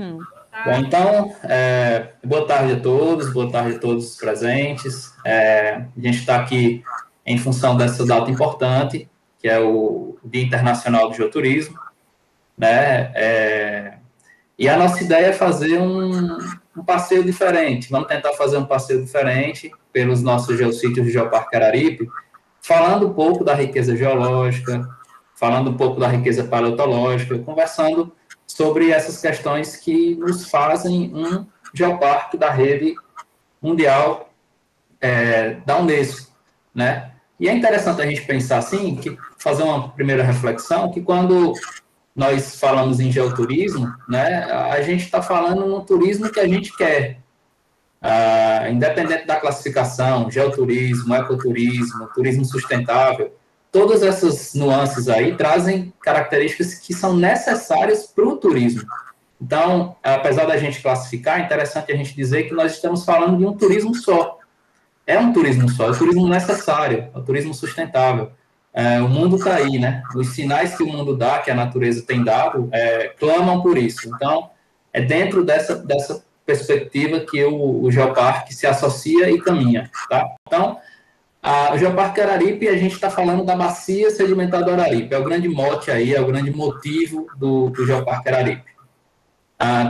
Bom, então, boa tarde a todos, boa tarde a todos os presentes. A gente está aqui em função dessa data importante, que é o Dia Internacional do Geoturismo, né? E a nossa ideia é fazer um passeio diferente. Vamos tentar fazer um passeio diferente pelos nossos geossítios do Geoparque Araripe, falando um pouco da riqueza geológica, falando um pouco da riqueza paleontológica, conversando sobre essas questões que nos fazem um geoparque da rede mundial da Unesco, né? E é interessante a gente pensar assim, que fazer uma primeira reflexão, que quando nós falamos em geoturismo, né, a gente está falando no turismo que a gente quer, independente da classificação, geoturismo, ecoturismo, turismo sustentável, todas essas nuances aí trazem características que são necessárias para o turismo. Então, apesar da gente classificar, é interessante a gente dizer que nós estamos falando de um turismo só. É um turismo só, é um turismo necessário, é um turismo sustentável. O mundo está aí, né? Os sinais que o mundo dá, que a natureza tem dado, clamam por isso. Então, é dentro dessa perspectiva que o Geoparque se associa e caminha, tá? Então, o Geoparque Araripe, a gente está falando da bacia sedimentar do Araripe, é o grande mote aí, é o grande motivo do Geoparque Araripe.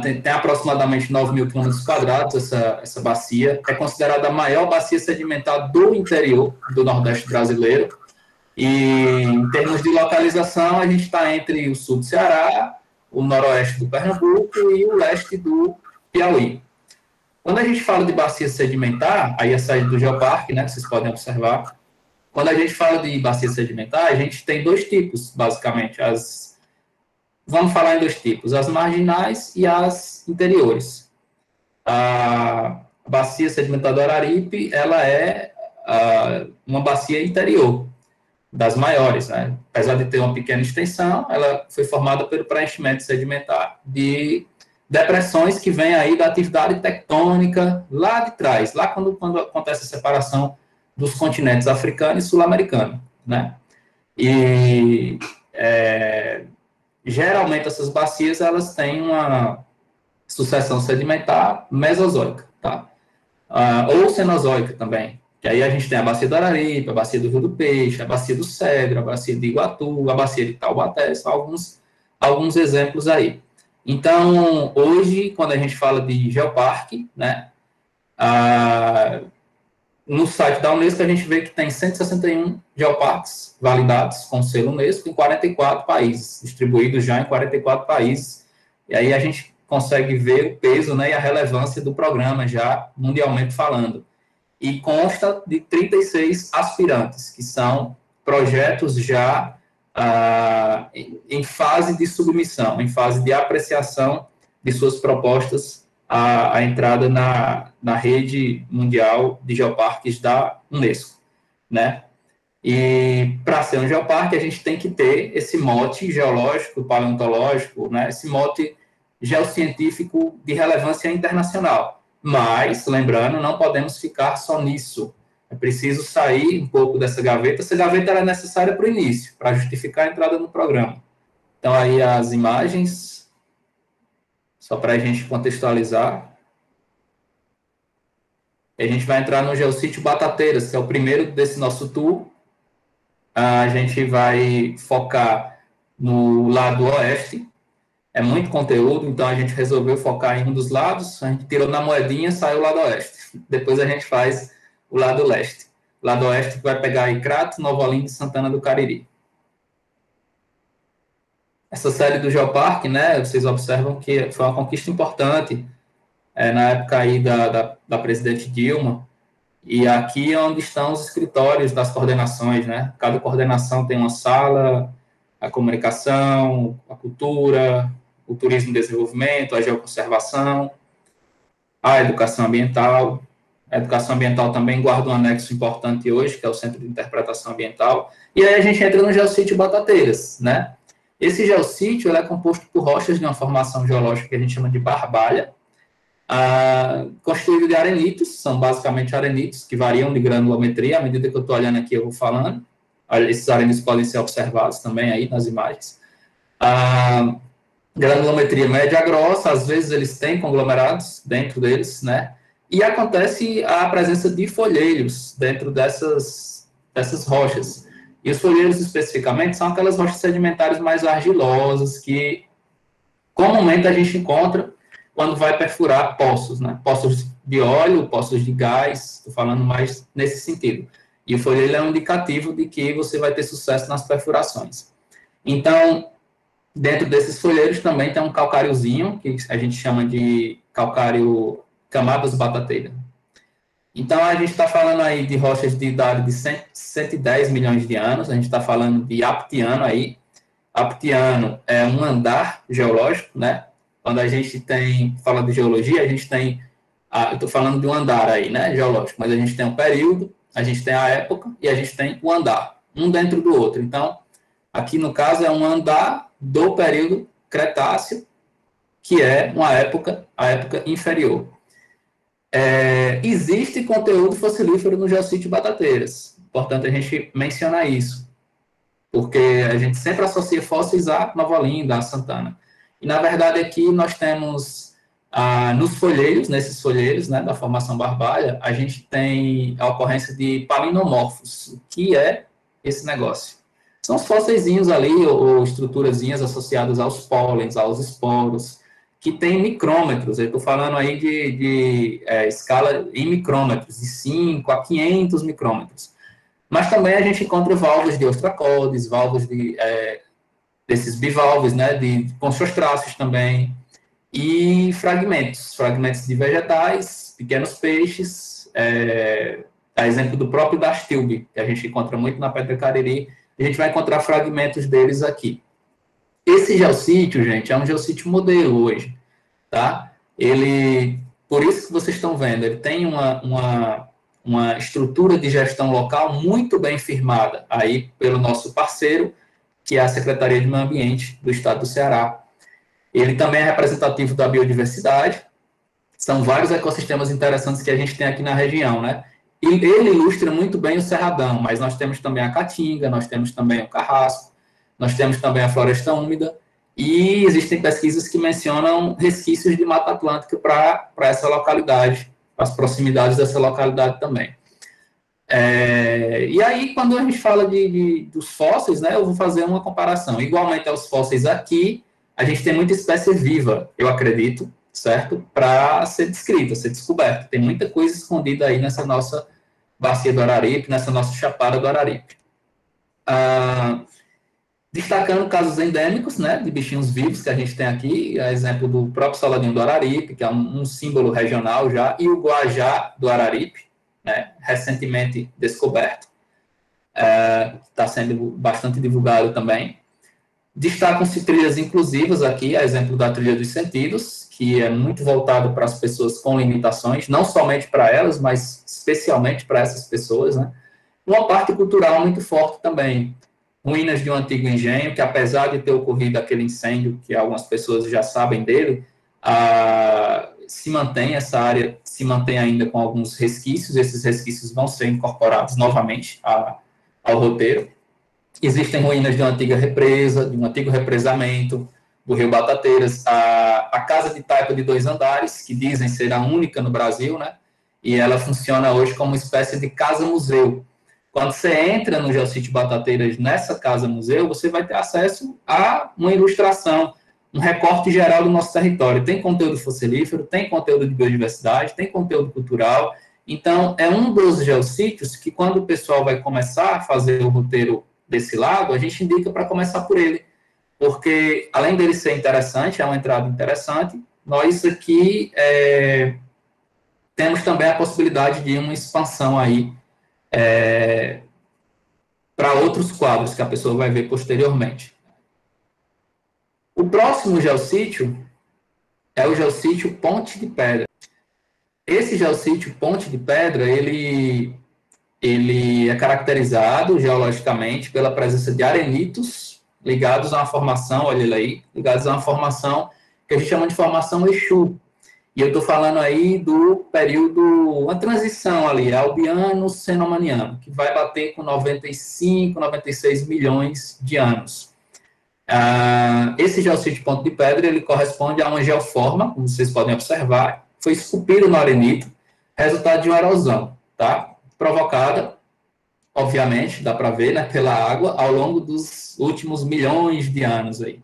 Tem aproximadamente 9 mil quilômetros quadrados essa bacia, é considerada a maior bacia sedimentar do interior do Nordeste brasileiro, e em termos de localização, a gente está entre o sul do Ceará, o noroeste do Pernambuco e o leste do Piauí. Quando a gente fala de bacia sedimentar, aí a saída do Geoparque, né, vocês podem observar, quando a gente fala de bacia sedimentar, a gente tem dois tipos, basicamente. Vamos falar em dois tipos, as marginais e as interiores. A bacia sedimentar do Araripe, ela é uma bacia interior, das maiores, né? Apesar de ter uma pequena extensão, ela foi formada pelo preenchimento sedimentar de depressões que vêm aí da atividade tectônica lá de trás, lá quando acontece a separação dos continentes africano e sul-americano, né? E geralmente essas bacias elas têm uma sucessão sedimentar mesozoica, tá? Ou cenozoica também. Que aí a gente tem a bacia do Araripe, a bacia do Rio do Peixe, a bacia do Cedro, a bacia de Iguatu, a bacia de Taubaté, são alguns exemplos aí. Então, hoje, quando a gente fala de geoparque, né, no site da Unesco a gente vê que tem 161 geoparques validados com selo Unesco em 44 países, distribuídos já em 44 países, e aí a gente consegue ver o peso, né, e a relevância do programa já mundialmente falando. E consta de 36 aspirantes, que são projetos já em fase de submissão, em fase de apreciação de suas propostas à entrada na rede mundial de geoparques da Unesco, né? E para ser um geoparque, a gente tem que ter esse mote geológico, paleontológico, né? Esse mote geocientífico de relevância internacional. Mas, lembrando, não podemos ficar só nisso. É preciso sair um pouco dessa gaveta. Essa gaveta era necessária para o início, para justificar a entrada no programa. Então, aí as imagens, só para a gente contextualizar. A gente vai entrar no Geossítio Batateiras, que é o primeiro desse nosso tour. A gente vai focar no lado oeste. É muito conteúdo, então a gente resolveu focar em um dos lados, a gente tirou na moedinha, saiu o lado oeste. Depois a gente faz o lado leste. O lado oeste vai pegar aí Crato, Nova Olinda e Santana do Cariri. Essa série do Geoparque, né, vocês observam que foi uma conquista importante na época aí da presidente Dilma, e aqui é onde estão os escritórios das coordenações, né? Cada coordenação tem uma sala, a comunicação, a cultura, o turismo e desenvolvimento, a geoconservação, a educação ambiental. A educação ambiental também guarda um anexo importante hoje, que é o Centro de Interpretação Ambiental. E aí a gente entra no Geossítio Batateiras, né? Esse geossítio ele é composto por rochas de uma formação geológica que a gente chama de barbalha, construído de arenitos, são basicamente arenitos que variam de granulometria. À medida que eu estou olhando aqui, eu vou falando. Esses arenitos podem ser observados também aí nas imagens. granulometria média grossa, às vezes eles têm conglomerados dentro deles, né? E acontece a presença de folheiros dentro dessas rochas. E os folheiros, especificamente, são aquelas rochas sedimentares mais argilosas que comumente a gente encontra quando vai perfurar poços, né? Poços de óleo, poços de gás, estou falando mais nesse sentido. E o folheiro é um indicativo de que você vai ter sucesso nas perfurações. Então, dentro desses folheiros também tem um calcáriozinho, que a gente chama de calcário camadas batateira. Então, a gente está falando aí de rochas de idade de 110 milhões de anos, a gente está falando de aptiano aí. Aptiano é um andar geológico, né? Quando a gente fala de geologia, a gente tem, eu estou falando de um andar aí, né, geológico, mas a gente tem um período, a gente tem a época e a gente tem o andar, um dentro do outro. Então, aqui no caso é um andar do período Cretáceo, que é a época inferior. Existe conteúdo fossilífero no geossítio Batateiras, importante a gente mencionar isso, porque a gente sempre associa fósseis a Nova Olinda, a Santana. E, na verdade, aqui nós temos, nos folheiros, nesses folheiros, né, da formação Barbalha, a gente tem a ocorrência de palinomorfos. O que é esse negócio? São os fósseis ali, ou estruturazinhas associadas aos pólens, aos esporos, que tem micrômetros. Eu estou falando aí de escala em micrômetros, de 5 a 500 micrômetros. Mas também a gente encontra valvos de ostracodes, valvos desses bivalves, né, de conchostráceos também, e fragmentos de vegetais, pequenos peixes, a exemplo do próprio dastilbe, que a gente encontra muito na Pedra Cariri, a gente vai encontrar fragmentos deles aqui. Esse geossítio, gente, é um geossítio modelo hoje, tá? Por isso que vocês estão vendo, ele tem uma estrutura de gestão local muito bem firmada aí pelo nosso parceiro, que é a Secretaria de Meio Ambiente do Estado do Ceará. Ele também é representativo da biodiversidade, são vários ecossistemas interessantes que a gente tem aqui na região, né? E ele ilustra muito bem o Cerradão, mas nós temos também a Caatinga, nós temos também o Carrasco, nós temos também a floresta úmida, e existem pesquisas que mencionam resquícios de Mata Atlântica para essa localidade, para as proximidades dessa localidade também. E aí, quando a gente fala dos fósseis, né, eu vou fazer uma comparação. Igualmente aos fósseis aqui, a gente tem muita espécie viva, eu acredito, certo? Para ser descrita, ser descoberta. Tem muita coisa escondida aí nessa nossa bacia do Araripe, nessa nossa chapada do Araripe. Destacando casos endêmicos, né, de bichinhos vivos que a gente tem aqui, a exemplo do próprio Soladinho do Araripe, que é um símbolo regional já, e o Guajá do Araripe, né, recentemente descoberto, está sendo bastante divulgado também. Destacam-se trilhas inclusivas aqui, a exemplo da Trilha dos Sentidos, que é muito voltado para as pessoas com limitações, não somente para elas, mas especialmente para essas pessoas, né. Uma parte cultural muito forte também, ruínas de um antigo engenho, que apesar de ter ocorrido aquele incêndio, que algumas pessoas já sabem dele, se mantém essa área, se mantém ainda com alguns resquícios, esses resquícios vão ser incorporados novamente ao roteiro. Existem ruínas de uma antiga represa, de um antigo represamento do Rio Batateiras, a Casa de Taipa de 2 andares, que dizem ser a única no Brasil, né? E ela funciona hoje como uma espécie de casa-museu. Quando você entra no Geossítio Batateiras, nessa casa-museu, você vai ter acesso a uma ilustração, um recorte geral do nosso território. Tem conteúdo fossilífero, tem conteúdo de biodiversidade, tem conteúdo cultural. Então, é um dos geossítios que, quando o pessoal vai começar a fazer o roteiro desse lado, a gente indica para começar por ele. Porque, além dele ser interessante, é uma entrada interessante, nós aqui temos também a possibilidade de uma expansão aí para outros quadros que a pessoa vai ver posteriormente. O próximo geossítio é o geossítio Ponte de Pedra. Esse geossítio Ponte de Pedra, ele é caracterizado geologicamente pela presença de arenitos ligados a uma formação, olha ele aí, ligados a uma formação que a gente chama de formação Exu. E eu estou falando aí do período, uma transição ali, albiano-cenomaniano, que vai bater com 95, 96 milhões de anos. Esse geossítio Ponte de Pedra, ele corresponde a uma geoforma, como vocês podem observar, foi esculpido no arenito, resultado de uma erosão, tá? Provocada, obviamente, dá para ver, né, pela água, ao longo dos últimos milhões de anos aí.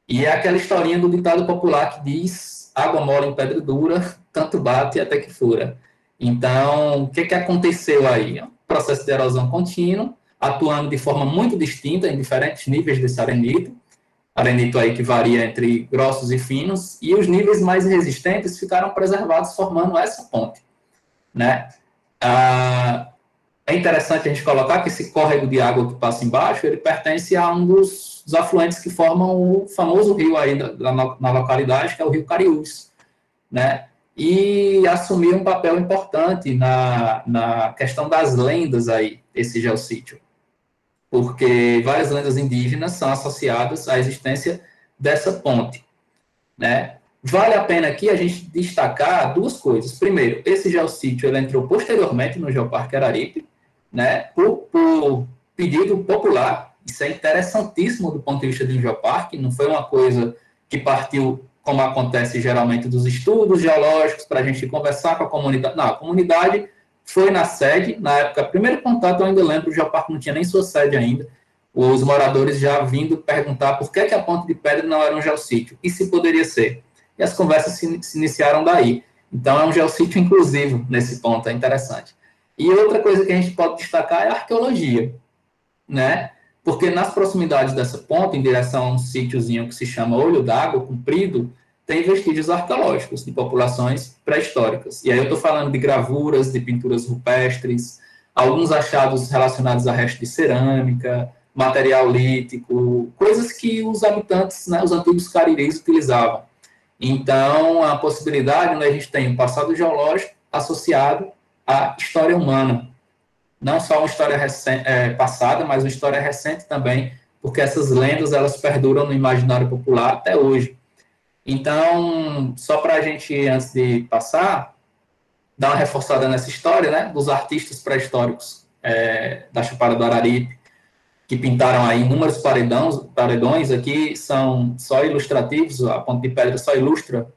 E é aquela historinha do ditado popular que diz: água mole em pedra dura, tanto bate até que fura. Então, o que aconteceu aí? Um processo de erosão contínuo, atuando de forma muito distinta em diferentes níveis desse arenito aí que varia entre grossos e finos, e os níveis mais resistentes ficaram preservados, formando essa ponte, né? É interessante a gente colocar que esse córrego de água que passa embaixo, ele pertence a um dos afluentes que formam o famoso rio aí na localidade, que é o Rio Cariús, né? E assumiu um papel importante na questão das lendas aí, esse geossítio, porque várias lendas indígenas são associadas à existência dessa ponte, né? Vale a pena aqui a gente destacar duas coisas. Primeiro, esse geossítio ele entrou posteriormente no Geoparque Araripe, né, por pedido popular. Isso é interessantíssimo do ponto de vista do geoparque, não foi uma coisa que partiu, como acontece geralmente, dos estudos geológicos, para a gente conversar com a comunidade. Não, a comunidade foi na sede, na época, primeiro contato, eu ainda lembro, o geoparque não tinha nem sua sede ainda, os moradores já vindo perguntar por que a Ponte de Pedra não era um geossítio, e se poderia ser. E as conversas se iniciaram daí. Então, é um geossítio inclusivo nesse ponto, é interessante. E outra coisa que a gente pode destacar é a arqueologia, né? Porque nas proximidades dessa ponte, em direção a um sítiozinho que se chama Olho d'Água, comprido, tem vestígios arqueológicos de populações pré-históricas. E aí eu estou falando de gravuras, de pinturas rupestres, alguns achados relacionados a restos de cerâmica, material lítico, coisas que os habitantes, né, os antigos cariris utilizavam. Então, a possibilidade, né, a gente tem um passado geológico associado à história humana, não só uma história passada, mas uma história recente também, porque essas lendas elas perduram no imaginário popular até hoje. Então, só para a gente, antes de passar, dar uma reforçada nessa história, né, dos artistas pré-históricos da Chapada do Araripe, que pintaram aí inúmeros paredões aqui, são só ilustrativos, a Ponte de Pedra só ilustra,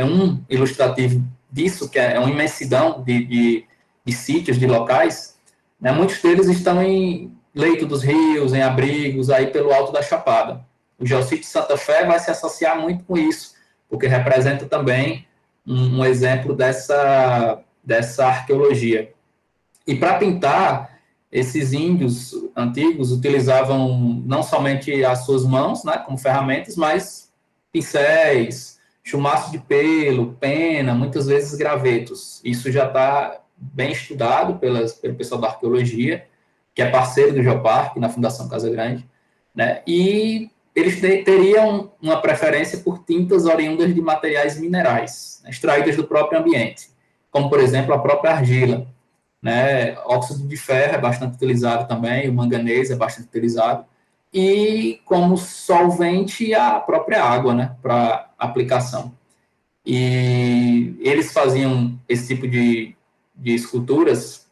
um ilustrativo disso, que é uma imensidão de sítios, de locais, né? Muitos deles estão em leito dos rios, em abrigos, aí pelo alto da Chapada. O Geossítio Santa Fé vai se associar muito com isso, porque representa também um exemplo dessa arqueologia. E para pintar, esses índios antigos utilizavam não somente as suas mãos, né, como ferramentas, mas pincéis, chumaço de pelo, pena, muitas vezes gravetos. Isso já está bem estudado pelo pessoal da arqueologia, que é parceiro do Geoparque, na Fundação Casa Grande, né, e eles teriam uma preferência por tintas oriundas de materiais minerais, né, extraídas do próprio ambiente, como, por exemplo, a própria argila, né? Óxido de ferro é bastante utilizado também, o manganês é bastante utilizado, e como solvente a própria água, né, para aplicação. E eles faziam esse tipo de esculturas,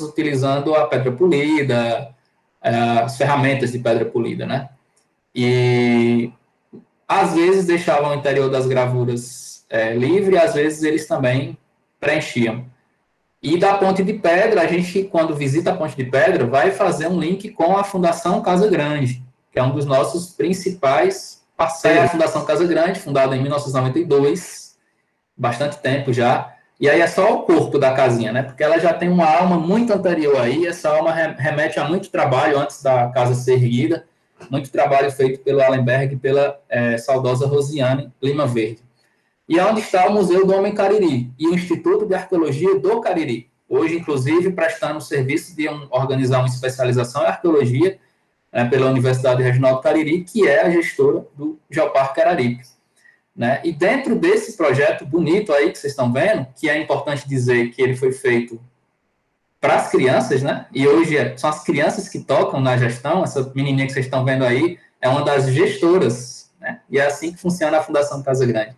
utilizando a pedra polida, as ferramentas de pedra polida, né? E às vezes deixavam o interior das gravuras livre, às vezes eles também preenchiam. E da Ponte de Pedra, a gente, quando visita a Ponte de Pedra, vai fazer um link com a Fundação Casa Grande, que é um dos nossos principais parceiros. A Fundação Casa Grande, fundada em 1992, bastante tempo já. E aí é só o corpo da casinha, né? Porque ela já tem uma alma muito anterior aí, essa alma remete a muito trabalho antes da casa ser erguida, muito trabalho feito pelo Allenberg e pela saudosa Rosiane Lima Verde. E é onde está o Museu do Homem Cariri e o Instituto de Arqueologia do Cariri. Hoje, inclusive, prestando o serviço de organizar uma especialização em arqueologia pela Universidade Regional do Cariri, que é a gestora do Geoparque Araripe. Né? E dentro desse projeto bonito aí que vocês estão vendo, que é importante dizer que ele foi feito para as crianças, né? E hoje são as crianças que tocam na gestão. Essa menininha que vocês estão vendo aí é uma das gestoras, né? E é assim que funciona a Fundação Casa Grande.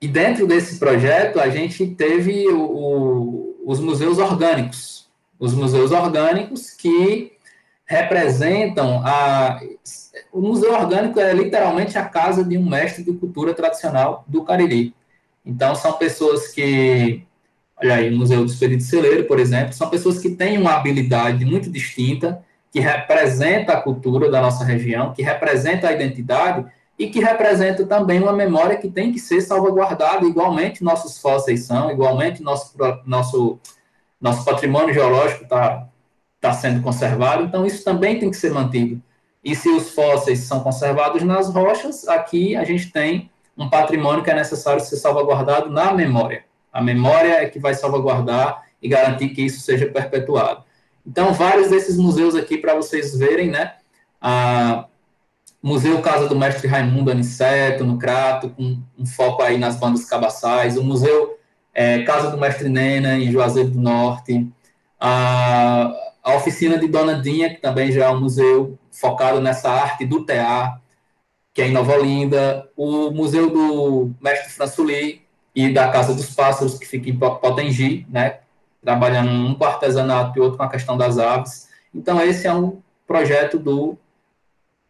E dentro desse projeto, a gente teve os museus orgânicos. os museus orgânicos, que representam o museu orgânico é literalmente a casa de um mestre de cultura tradicional do Cariri. Então, são pessoas que, olha aí, o Museu do Expedito Celeiro, por exemplo, são pessoas que têm uma habilidade muito distinta, que representa a cultura da nossa região, que representa a identidade e que representa também uma memória que tem que ser salvaguardada, igualmente nossos fósseis são, igualmente nosso patrimônio geológico está sendo conservado, então isso também tem que ser mantido. E se os fósseis são conservados nas rochas, aqui a gente tem um patrimônio que é necessário ser salvaguardado na memória. A memória é que vai salvaguardar e garantir que isso seja perpetuado. Então, vários desses museus aqui para vocês verem, né? Museu Casa do Mestre Raimundo Aniceto, no Crato, com um foco aí nas bandas cabaçais. O Museu Casa do Mestre Nena, em Juazeiro do Norte. A Oficina de Dona Dinha, que também já é um museu focado nessa arte do tear, que é em Nova Olinda. O Museu do Mestre Françouli e da Casa dos Pássaros, que fica em Potengi, né? Trabalhando um com artesanato e outro com a questão das aves. Então, esse é um projeto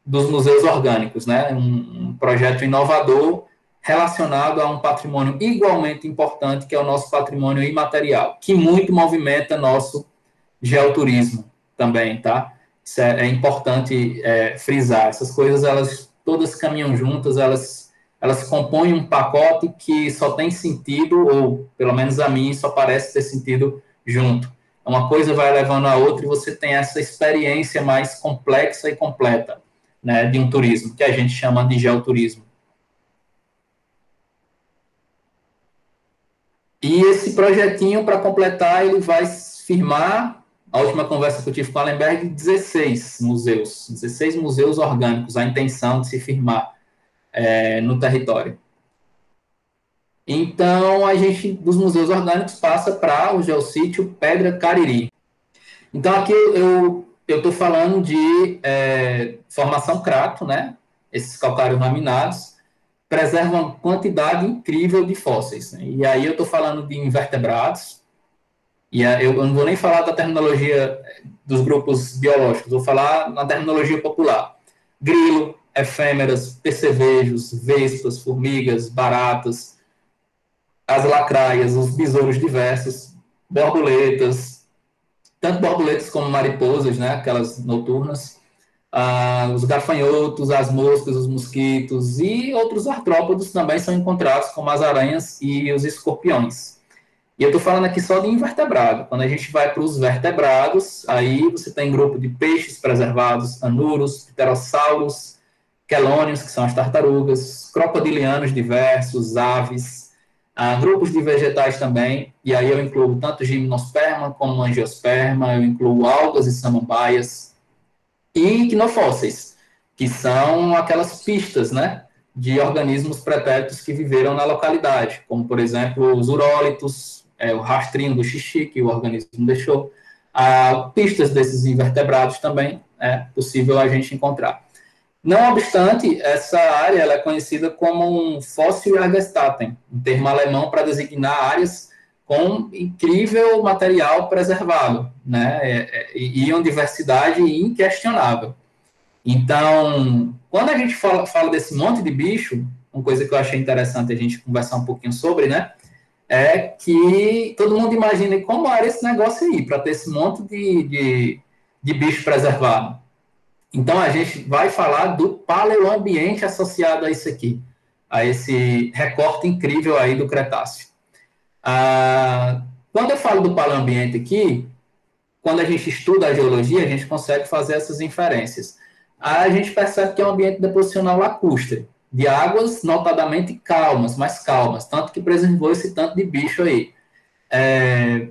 dos museus orgânicos, né? Um projeto inovador relacionado a um patrimônio igualmente importante, que é o nosso patrimônio imaterial, que muito movimenta nosso geoturismo também, tá? Isso é importante frisar. Essas coisas, elas todas caminham juntas, elas compõem um pacote que só tem sentido, ou pelo menos a mim, só parece ter sentido junto. Uma coisa vai levando a outra e você tem essa experiência mais complexa e completa, né, de um turismo, que a gente chama de geoturismo. E esse projetinho, para completar, ele vai firmar, a última conversa que eu tive com a Allenberg, 16 museus orgânicos, a intenção de se firmar no território. Então, a gente, dos museus orgânicos, passa para o geossítio Pedra Cariri. Então, aqui eu estou falando de formação crato, né? Esses calcários laminados preservam uma quantidade incrível de fósseis, né? E aí eu estou falando de invertebrados, e eu não vou nem falar da terminologia dos grupos biológicos, vou falar na terminologia popular. Grilo, efêmeras, percevejos, vespas, formigas, baratas, as lacraias, os besouros diversos, borboletas, tanto borboletas como mariposas, né, aquelas noturnas, os gafanhotos, as moscas, os mosquitos e outros artrópodes também são encontrados, como as aranhas e os escorpiões. E eu estou falando aqui só de invertebrado. Quando a gente vai para os vertebrados, aí você tem grupo de peixes preservados, anuros, pterossauros, quelônios, que são as tartarugas, crocodilianos diversos, aves, grupos de vegetais também, e aí eu incluo tanto gimnosperma como angiosperma, eu incluo algas e samambaias, e quinofósseis, que são aquelas pistas, né, de organismos pretéritos que viveram na localidade, como, por exemplo, os urólitos, o rastrinho do xixi que o organismo deixou, pistas desses invertebrados também é possível a gente encontrar. Não obstante, essa área ela é conhecida como um fóssil Ergestatten, um termo alemão para designar áreas com incrível material preservado, né? E uma diversidade inquestionável. Então, quando a gente fala desse monte de bicho, uma coisa que eu achei interessante a gente conversar um pouquinho sobre, né? É que todo mundo imagina como era esse negócio aí, para ter esse monte de bicho preservado. Então, a gente vai falar do paleoambiente associado a isso aqui, a esse recorte incrível aí do Cretáceo. Quando eu falo do paleoambiente aqui, quando a gente estuda a geologia, a gente consegue fazer essas inferências. A gente percebe que é um ambiente deposicional lacustre, de águas notadamente calmas, mais calmas, tanto que preservou esse tanto de bicho aí.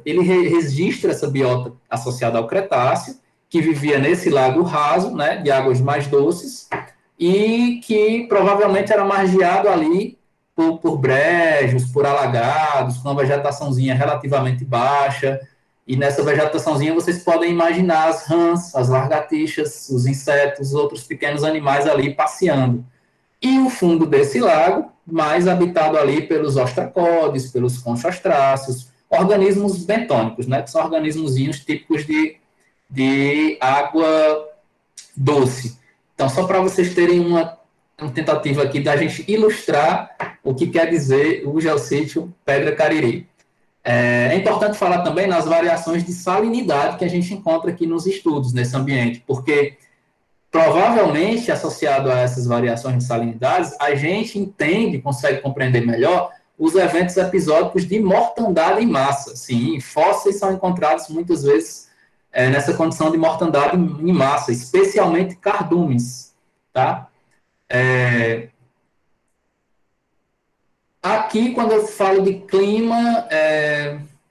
Ele registra essa biota associada ao Cretáceo, que vivia nesse lago raso, né, de águas mais doces, e que provavelmente era margeado ali por brejos, por alagados, com uma vegetaçãozinha relativamente baixa, e nessa vegetaçãozinha vocês podem imaginar as rãs, as lagartixas, os insetos, outros pequenos animais ali passeando. E o fundo desse lago, mais habitado ali pelos ostracodes, pelos conchostráceos, organismos bentônicos, né, que são organismozinhos típicos de água doce. Então, só para vocês terem uma tentativa aqui da gente ilustrar o que quer dizer o geossítio Pedra Cariri. É importante falar também nas variações de salinidade que a gente encontra aqui nos estudos, nesse ambiente, porque provavelmente, associado a essas variações de salinidades, a gente entende, consegue compreender melhor os eventos episódicos de mortandade em massa. Sim, fósseis são encontrados muitas vezes nessa condição de mortandade em massa, especialmente cardumes, tá? Aqui, quando eu falo de clima,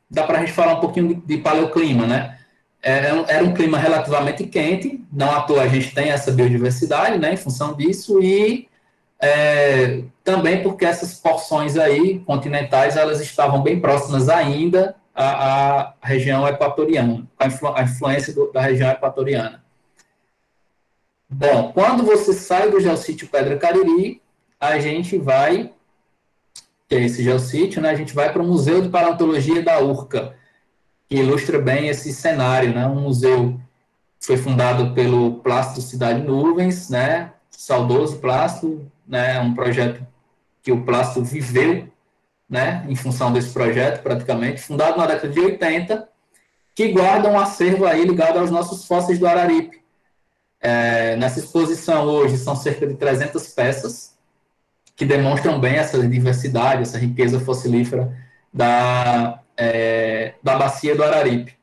dá para a gente falar um pouquinho de paleoclima, né? Era um clima relativamente quente, não à toa a gente tem essa biodiversidade, né, em função disso, e também porque essas porções aí continentais, elas estavam bem próximas ainda à região equatoriana, a influência da região equatoriana. Bom, quando você sai do geossítio Pedra Cariri, a gente vai, que é esse geossítio, né, a gente vai para o Museu de Paleontologia da URCA, que ilustra bem esse cenário, né? Um museu que foi fundado pelo Plácido Cidade Nuvens, né? Saudoso Plácido, né? Um projeto que o Plácido viveu, né? Em função desse projeto, praticamente, fundado na década de 80, que guarda um acervo aí ligado aos nossos fósseis do Araripe. Nessa exposição hoje são cerca de 300 peças que demonstram bem essa diversidade, essa riqueza fossilífera da bacia do Araripe.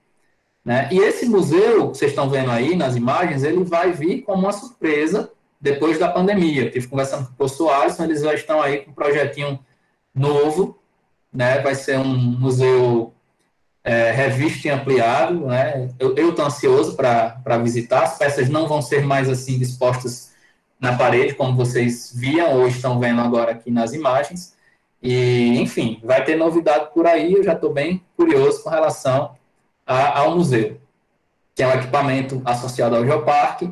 Né? E esse museu, que vocês estão vendo aí nas imagens, ele vai vir como uma surpresa depois da pandemia. Estive conversando com o professor Alisson, eles já estão aí com um projetinho novo, né? Vai ser um museu revisto e ampliado. Né? Eu estou ansioso para visitar, as peças não vão ser mais assim dispostas na parede, como vocês viam ou estão vendo agora aqui nas imagens. E, enfim, vai ter novidade por aí, eu já estou bem curioso com relação ao museu, que é um equipamento associado ao Geoparque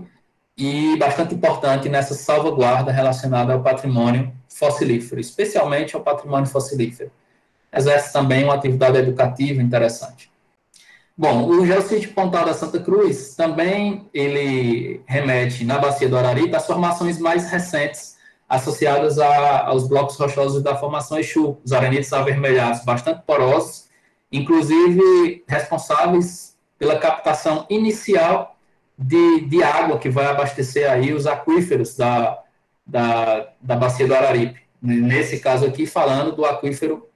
e bastante importante nessa salvaguarda relacionada ao patrimônio fossilífero, especialmente ao patrimônio fossilífero. Exerce também uma atividade educativa interessante. Bom, o Geossítio Pontal da Santa Cruz também ele remete na Bacia do Araripe às formações mais recentes associadas aos blocos rochosos da formação Exu, os arenitos avermelhados bastante porosos, inclusive responsáveis pela captação inicial de água que vai abastecer aí os aquíferos da Bacia do Araripe. Nesse caso aqui, falando do aquífero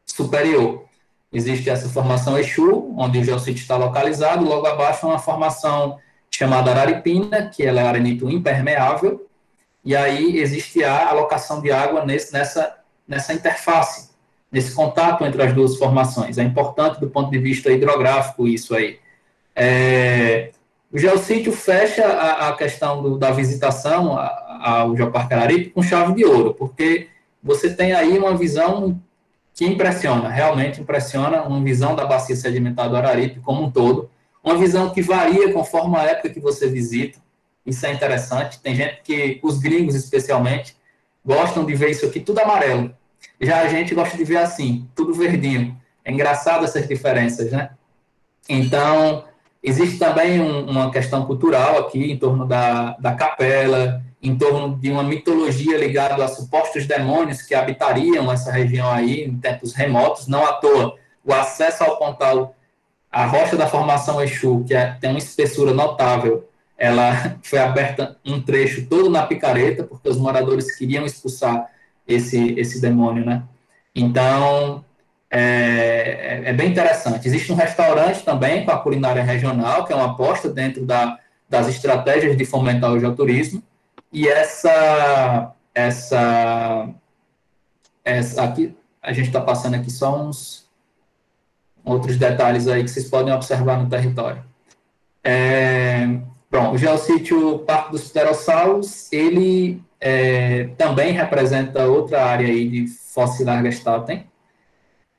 superior. Existe essa formação Exu, onde o geossítio está localizado, logo abaixo uma formação chamada Araripina, que ela é arenito impermeável, e aí existe a alocação de água nessa interface, nesse contato entre as duas formações. É importante do ponto de vista hidrográfico isso aí. O geossítio fecha a questão da visitação ao Geoparque Araripe com chave de ouro, porque você tem aí uma visão que impressiona, realmente impressiona, uma visão da bacia sedimentar do Araripe como um todo, uma visão que varia conforme a época que você visita, isso é interessante, tem gente que, os gringos especialmente, gostam de ver isso aqui tudo amarelo, já a gente gosta de ver assim, tudo verdinho, é engraçado essas diferenças, né? Então, existe também uma questão cultural aqui, em torno da capela, em torno de uma mitologia ligada a supostos demônios que habitariam essa região aí em tempos remotos, não à toa. O acesso ao Pontal, a rocha da formação Exu, que tem uma espessura notável, ela foi aberta um trecho todo na picareta, porque os moradores queriam expulsar esse demônio, né? Então, é bem interessante. Existe um restaurante também com a culinária regional, que é uma aposta dentro das estratégias de fomentar o geoturismo, e essa aqui, a gente está passando aqui só uns outros detalhes aí que vocês podem observar no território. Pronto, o geossítio Parque dos Pterossauros, ele também representa outra área aí de Fossilargestaten.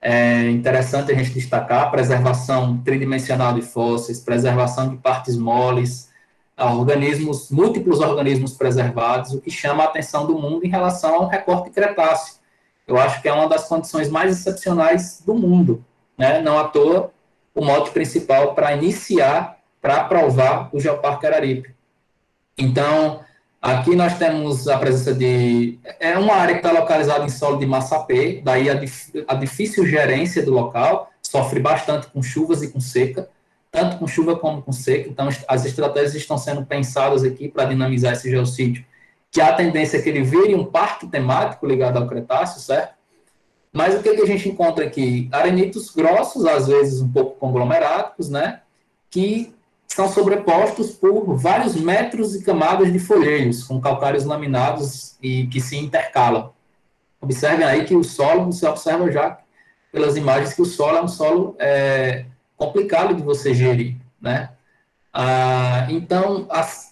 É interessante a gente destacar a preservação tridimensional de fósseis, preservação de partes moles, múltiplos organismos preservados, o que chama a atenção do mundo em relação ao recorte Cretáceo. Eu acho que é uma das condições mais excepcionais do mundo, né? Não à toa o mote principal para iniciar, para aprovar o Geoparque Araripe. Então, aqui nós temos a presença de... É uma área que está localizada em solo de massapê, daí a difícil gerência do local, sofre bastante com chuvas e com seca, tanto com chuva como com seca, então as estratégias estão sendo pensadas aqui para dinamizar esse geossítio, que a tendência é que ele vire um parque temático ligado ao Cretáceo, certo? Mas o que a gente encontra aqui? Arenitos grossos, às vezes um pouco conglomerados, né? Que são sobrepostos por vários metros e camadas de folheiros, com calcários laminados e que se intercalam. Observem aí que o solo, você observa já pelas imagens que o solo é um solo complicado de você gerir, né? Então,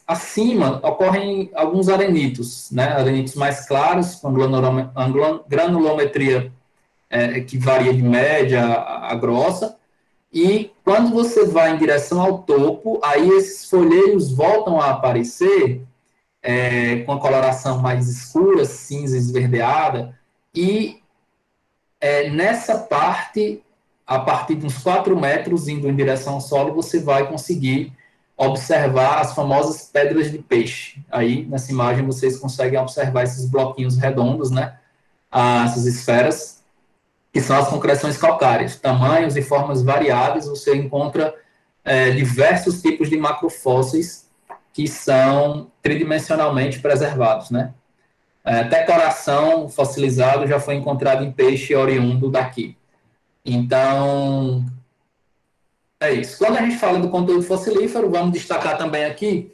acima ocorrem alguns arenitos, né? Arenitos mais claros, com granulometria que varia de média a grossa, e quando você vai em direção ao topo, aí esses folheiros voltam a aparecer com a coloração mais escura, cinza esverdeada, e nessa parte, a partir de uns 4 metros, indo em direção ao solo, você vai conseguir observar as famosas pedras de peixe. Aí, nessa imagem, vocês conseguem observar esses bloquinhos redondos, né? Essas esferas, que são as concreções calcárias. Tamanhos e formas variáveis, você encontra diversos tipos de macrofósseis que são tridimensionalmente preservados, né? Até coração fossilizado já foi encontrado em peixe oriundo daqui. Então, é isso. Quando a gente fala do conteúdo fossilífero, vamos destacar também aqui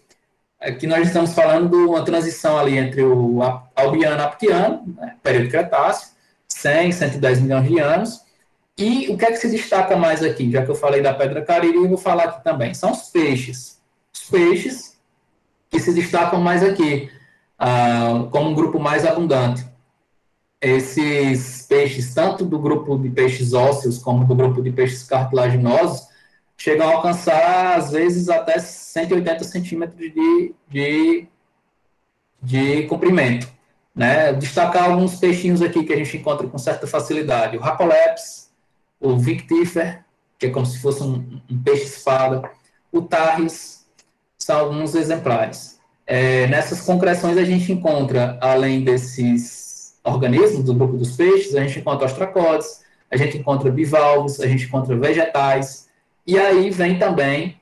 que nós estamos falando de uma transição ali entre o Albiano-Aptiano, né, período Cretáceo, 100, 110 milhões de anos. E o que é que se destaca mais aqui? Já que eu falei da Pedra Cariri, eu vou falar aqui também. São os peixes. Os peixes que se destacam mais aqui, como um grupo mais abundante. Esses peixes, tanto do grupo de peixes ósseos como do grupo de peixes cartilaginosos, chegam a alcançar, às vezes, até 180 centímetros de comprimento. Né? Destacar alguns peixinhos aqui que a gente encontra com certa facilidade. O Racoleps, o Victifer, que é como se fosse um peixe-espada, o Tarres, são alguns exemplares. Nessas concreções a gente encontra, além desses organismos do grupo dos peixes, a gente encontra ostracodes, a gente encontra bivalves, a gente encontra vegetais, e aí vem também,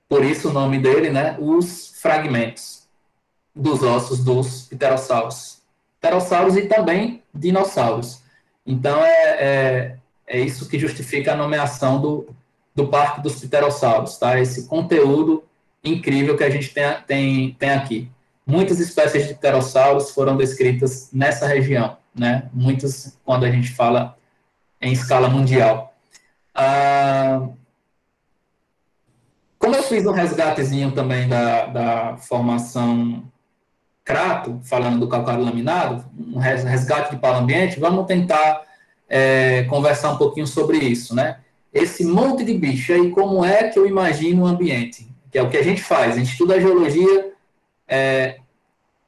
por isso o nome dele, né, os fragmentos dos ossos dos pterossauros. Pterossauros e também dinossauros. Então, é isso que justifica a nomeação do Parque dos Pterossauros, tá? Esse conteúdo incrível que a gente tem aqui. Muitas espécies de pterossauros foram descritas nessa região, né? Muitas, quando a gente fala em escala mundial. Como eu fiz um resgatezinho também da formação Crato, falando do calcário laminado, um resgate de paleoambiente, vamos tentar conversar um pouquinho sobre isso, né? Esse monte de bicho aí, como é que eu imagino o ambiente? Que é o que a gente faz, a gente estuda a geologia,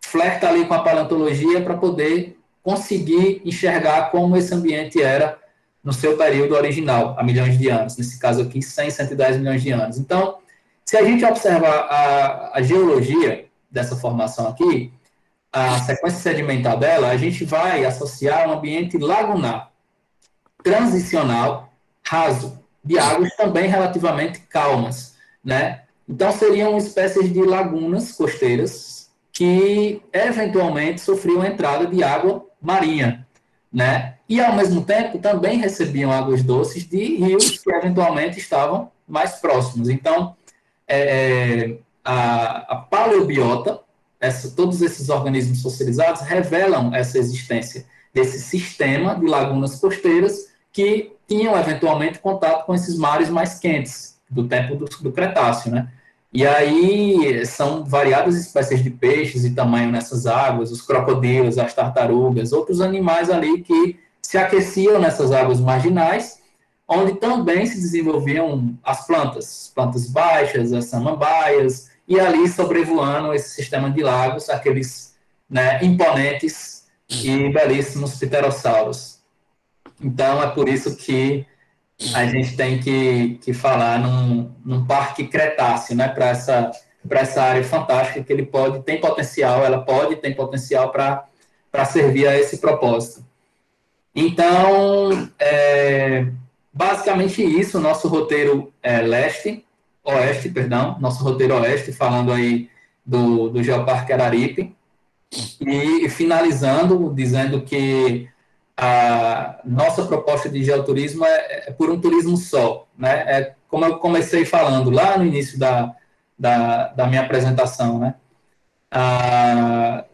flerta ali com a paleontologia para poder conseguir enxergar como esse ambiente era no seu período original, há milhões de anos, nesse caso aqui, 100, 110 milhões de anos. Então, se a gente observar a geologia dessa formação aqui, a sequência sedimentar dela, a gente vai associar um ambiente lagunar, transicional, raso, de águas também relativamente calmas, né? Então, seriam espécies de lagunas costeiras que, eventualmente, sofriam entrada de água marinha, né? E, ao mesmo tempo, também recebiam águas doces de rios que, eventualmente, estavam mais próximos. Então, a paleobiota, todos esses organismos fossilizados revelam essa existência desse sistema de lagunas costeiras que tinham, eventualmente, contato com esses mares mais quentes, do tempo do Cretáceo, né? E aí são variadas espécies de peixes e tamanho nessas águas, os crocodilos, as tartarugas, outros animais ali que se aqueciam nessas águas marginais, onde também se desenvolviam as plantas baixas, as samambaias, e ali sobrevoando esse sistema de lagos, aqueles, né, imponentes e belíssimos pterossauros. Então, é por isso que a gente tem que falar num parque Cretáceo, né, para essa área fantástica que tem potencial, tem potencial para servir a esse propósito. Então, basicamente isso, nosso roteiro oeste, perdão, nosso roteiro oeste, falando aí do Geoparque Araripe, e finalizando, dizendo que a nossa proposta de geoturismo é por um turismo só, né? É como eu comecei falando lá no início da minha apresentação, né? Ah,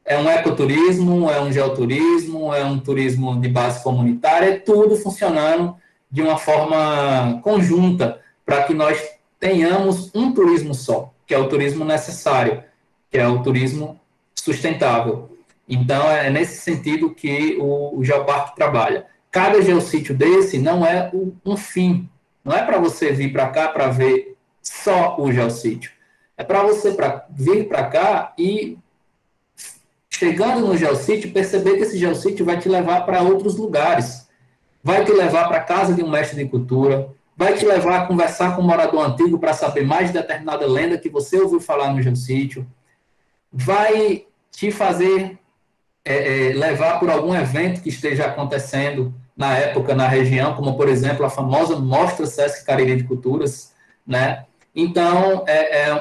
é um ecoturismo, é um geoturismo, é um turismo de base comunitária, é tudo funcionando de uma forma conjunta para que nós tenhamos um turismo só, que é o turismo necessário, que é o turismo sustentável. Então, é nesse sentido que o Geoparque trabalha. Cada geossítio desse não é um fim, não é para você vir para cá para ver só o geossítio. É para você vir para cá e chegando no geossítio, perceber que esse geossítio vai te levar para outros lugares. Vai te levar para a casa de um mestre de cultura, vai te levar a conversar com um morador antigo para saber mais de determinada lenda que você ouviu falar no geossítio, vai te fazer levar por algum evento que esteja acontecendo na época na região, como por exemplo a famosa Mostra Sesc Cariri de Culturas, né? Então,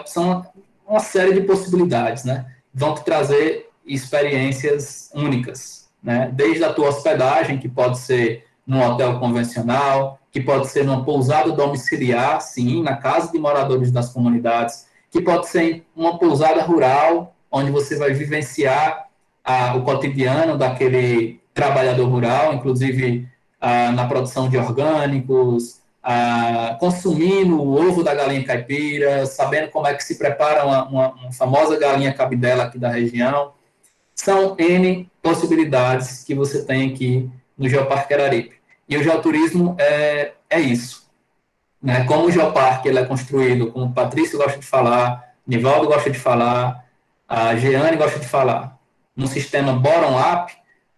são uma série de possibilidades, né? Vão te trazer experiências únicas, né? Desde a tua hospedagem, que pode ser num hotel convencional, que pode ser numa pousada domiciliar, sim, na casa de moradores das comunidades, que pode ser uma pousada rural, onde você vai vivenciar o cotidiano daquele trabalhador rural, inclusive na produção de orgânicos, consumindo o ovo da galinha caipira, sabendo como é que se prepara uma famosa galinha cabidela aqui da região. São N possibilidades que você tem aqui no Geoparque Araripe. E o geoturismo é isso. Né? Como o Geoparque ele é construído, como o Patrício gosta de falar, Nivaldo gosta de falar, a Jeane gosta de falar, no sistema bottom-up,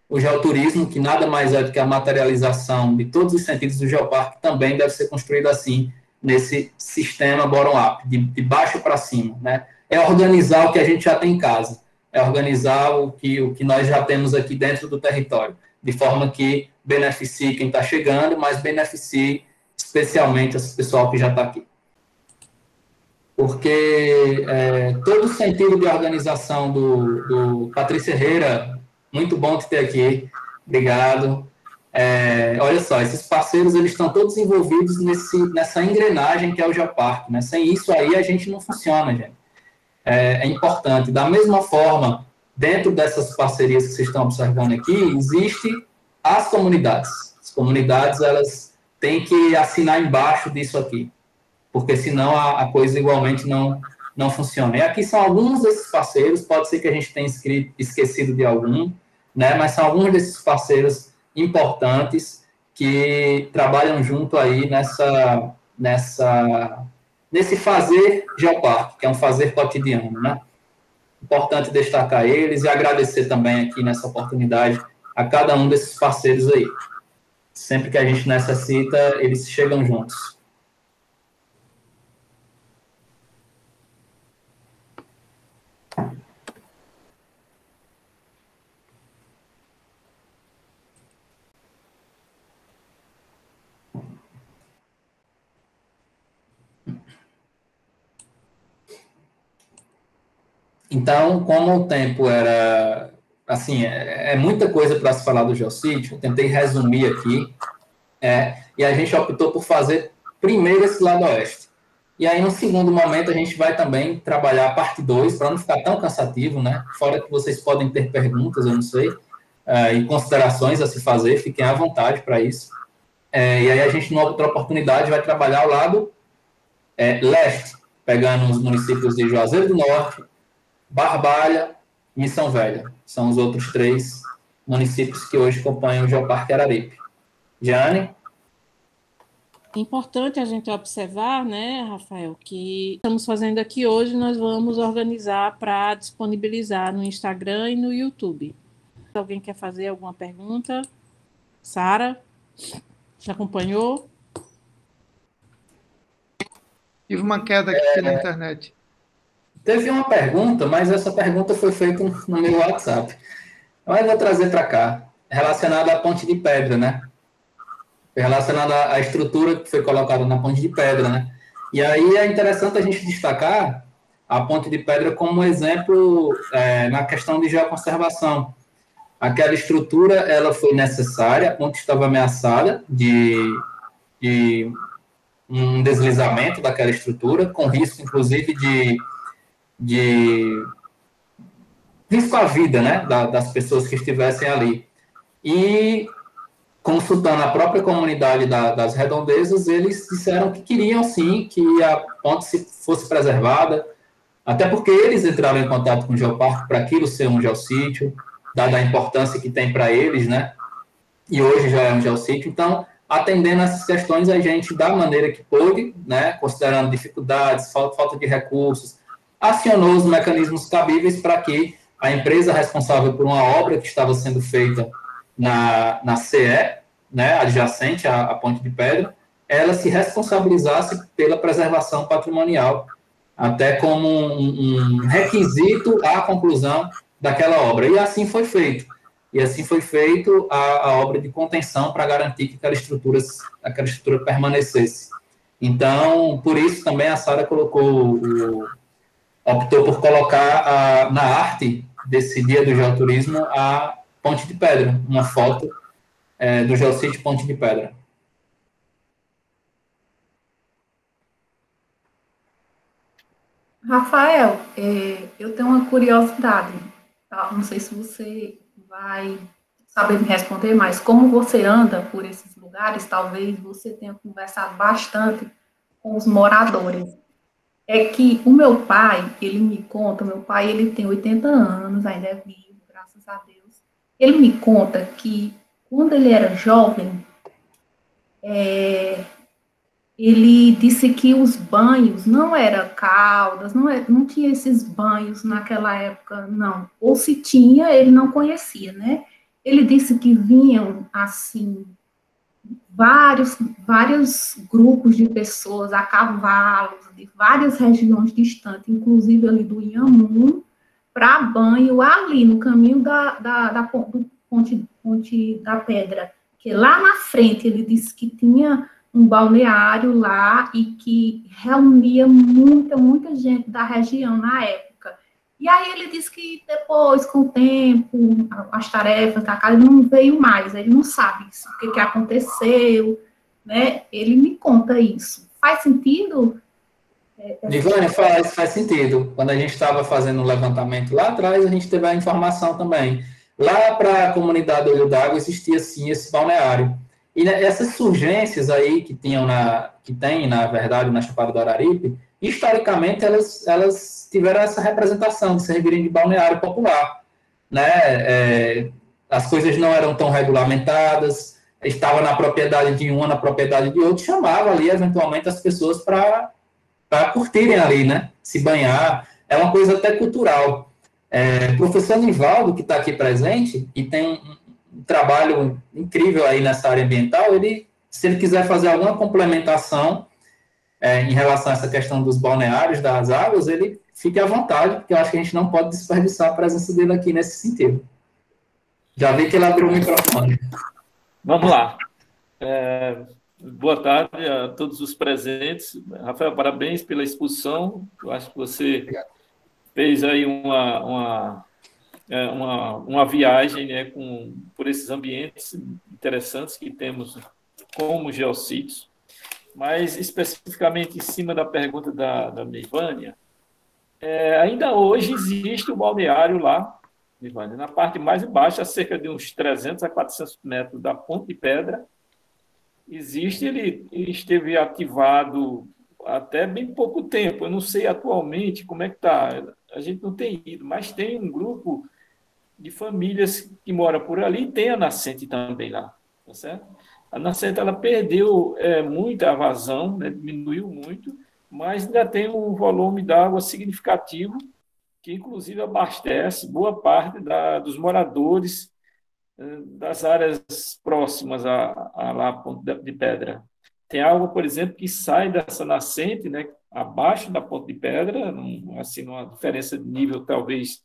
o geoturismo, que nada mais é do que a materialização de todos os sentidos do geoparque, também deve ser construído assim, nesse sistema bottom-up, de baixo para cima. Né? É organizar o que a gente já tem em casa, é organizar o que nós já temos aqui dentro do território, de forma que beneficie quem está chegando, mas beneficie especialmente esse pessoal que já está aqui. Porque todo o sentido de organização do Patrícia Herrera, muito bom te ter aqui, obrigado. Olha só, esses parceiros eles estão todos envolvidos nessa engrenagem que é o Geoparque, né? Sem isso aí a gente não funciona, gente. É importante. Da mesma forma, dentro dessas parcerias que vocês estão observando aqui, existem as comunidades. As comunidades elas têm que assinar embaixo disso aqui, porque senão a coisa igualmente não funciona. E aqui são alguns desses parceiros, pode ser que a gente tenha esquecido de algum, né, mas são alguns desses parceiros importantes que trabalham junto aí nesse fazer geoparque, que é um fazer cotidiano, né? Importante destacar eles e agradecer também aqui nessa oportunidade a cada um desses parceiros aí. Sempre que a gente necessita, eles chegam juntos. Então, como o tempo era, assim, muita coisa para se falar do geossítio, eu tentei resumir aqui, e a gente optou por fazer primeiro esse lado oeste. E aí, no segundo momento, a gente vai também trabalhar a parte 2, para não ficar tão cansativo, né? Fora que vocês podem ter perguntas, eu não sei, e considerações a se fazer, fiquem à vontade para isso. E aí a gente, numa outra oportunidade, vai trabalhar o lado leste, pegando os municípios de Juazeiro do Norte, Barbalha e Missão Velha. São os outros 3 municípios que hoje compõem o Geoparque Araripe. Jane? Importante a gente observar, né, Rafael, que estamos fazendo aqui hoje, nós vamos organizar para disponibilizar no Instagram e no YouTube. Alguém quer fazer alguma pergunta? Sara, já acompanhou? Tive uma queda aqui na internet. Teve uma pergunta, mas essa pergunta foi feita no meu WhatsApp. Mas eu vou trazer para cá, relacionada à ponte de pedra, né? Relacionada à estrutura que foi colocada na ponte de pedra, né? E aí é interessante a gente destacar a ponte de pedra como um exemplo na questão de geoconservação. Aquela estrutura, ela foi necessária, a ponte estava ameaçada de um deslizamento daquela estrutura, com risco, inclusive, de risco à vida, né, das pessoas que estivessem ali. E, consultando a própria comunidade das redondezas, eles disseram que queriam, sim, que a ponte fosse preservada, até porque eles entraram em contato com o Geoparque para aquilo ser um geossítio, dada a importância que tem para eles, né, e hoje já é um geossítio. Então, atendendo essas questões, a gente, da maneira que pôde, né, considerando dificuldades, falta de recursos, acionou os mecanismos cabíveis para que a empresa responsável por uma obra que estava sendo feita na CE, né, adjacente à Ponte de Pedra, ela se responsabilizasse pela preservação patrimonial, até como um requisito à conclusão daquela obra. E assim foi feito. E assim foi feito a obra de contenção para garantir que aquela estrutura permanecesse. Então, por isso também a Sara optou por colocar na arte desse Dia do Geoturismo a Ponte de Pedra, uma foto do Geossítio Ponte de Pedra. Rafael, eu tenho uma curiosidade, tá? Não sei se você vai saber me responder, mas como você anda por esses lugares, talvez você tenha conversado bastante com os moradores. É que o meu pai, ele me conta, meu pai, ele tem 80 anos, ainda é vivo, graças a Deus. Ele me conta que quando ele era jovem, ele disse que os banhos não eram caldas, não tinha esses banhos naquela época, não. Ou se tinha, ele não conhecia, né? Ele disse que vinham, assim, vários grupos de pessoas a cavalo, de várias regiões distantes, inclusive ali do Inhamu, para banho ali no caminho do Ponte da Pedra. Que lá na frente ele disse que tinha um balneário lá e que reunia muita gente da região na época. E aí ele disse que depois, com o tempo, as tarefas da casa, ele não veio mais, ele não sabe o que aconteceu, né? Ele me conta isso. Faz sentido? Divânia, faz sentido. Quando a gente estava fazendo o levantamento lá atrás, a gente teve a informação também. Lá para a comunidade Olho d'Água existia, sim, esse balneário. E essas surgências aí que tem, na verdade, na Chapada do Araripe, historicamente, elas tiveram essa representação de servirem de balneário popular, né? As coisas não eram tão regulamentadas, estava na propriedade de um, na propriedade de outro, chamava ali, eventualmente, as pessoas para curtirem ali, né? Se banhar. É uma coisa até cultural. O professor Nivaldo, que está aqui presente, e tem um trabalho incrível aí nessa área ambiental, se ele quiser fazer alguma complementação em relação a essa questão dos balneários, das águas, ele fique à vontade, porque eu acho que a gente não pode desperdiçar a presença dele aqui nesse sentido. Já vi que ele abriu o microfone. Vamos lá. Boa tarde a todos os presentes. Rafael, parabéns pela exposição. Eu acho que você fez aí uma viagem, né, por esses ambientes interessantes que temos como geossítios. Mas, especificamente em cima da pergunta da Nivânia, ainda hoje existe o balneário lá, Nivânia, na parte mais baixa, a cerca de uns 300 a 400 metros da Ponte de Pedra. Existe, ele esteve ativado até bem pouco tempo. Eu não sei atualmente como é que está. A gente não tem ido, mas tem um grupo de famílias que moram por ali e tem a nascente também lá, tá certo? A nascente ela perdeu muita vazão, né, diminuiu muito, mas ainda tem um volume d'água significativo que, inclusive, abastece boa parte dos moradores das áreas próximas à Ponte de Pedra. Tem água, por exemplo, que sai dessa nascente, né, abaixo da ponte de pedra, assim, uma diferença de nível talvez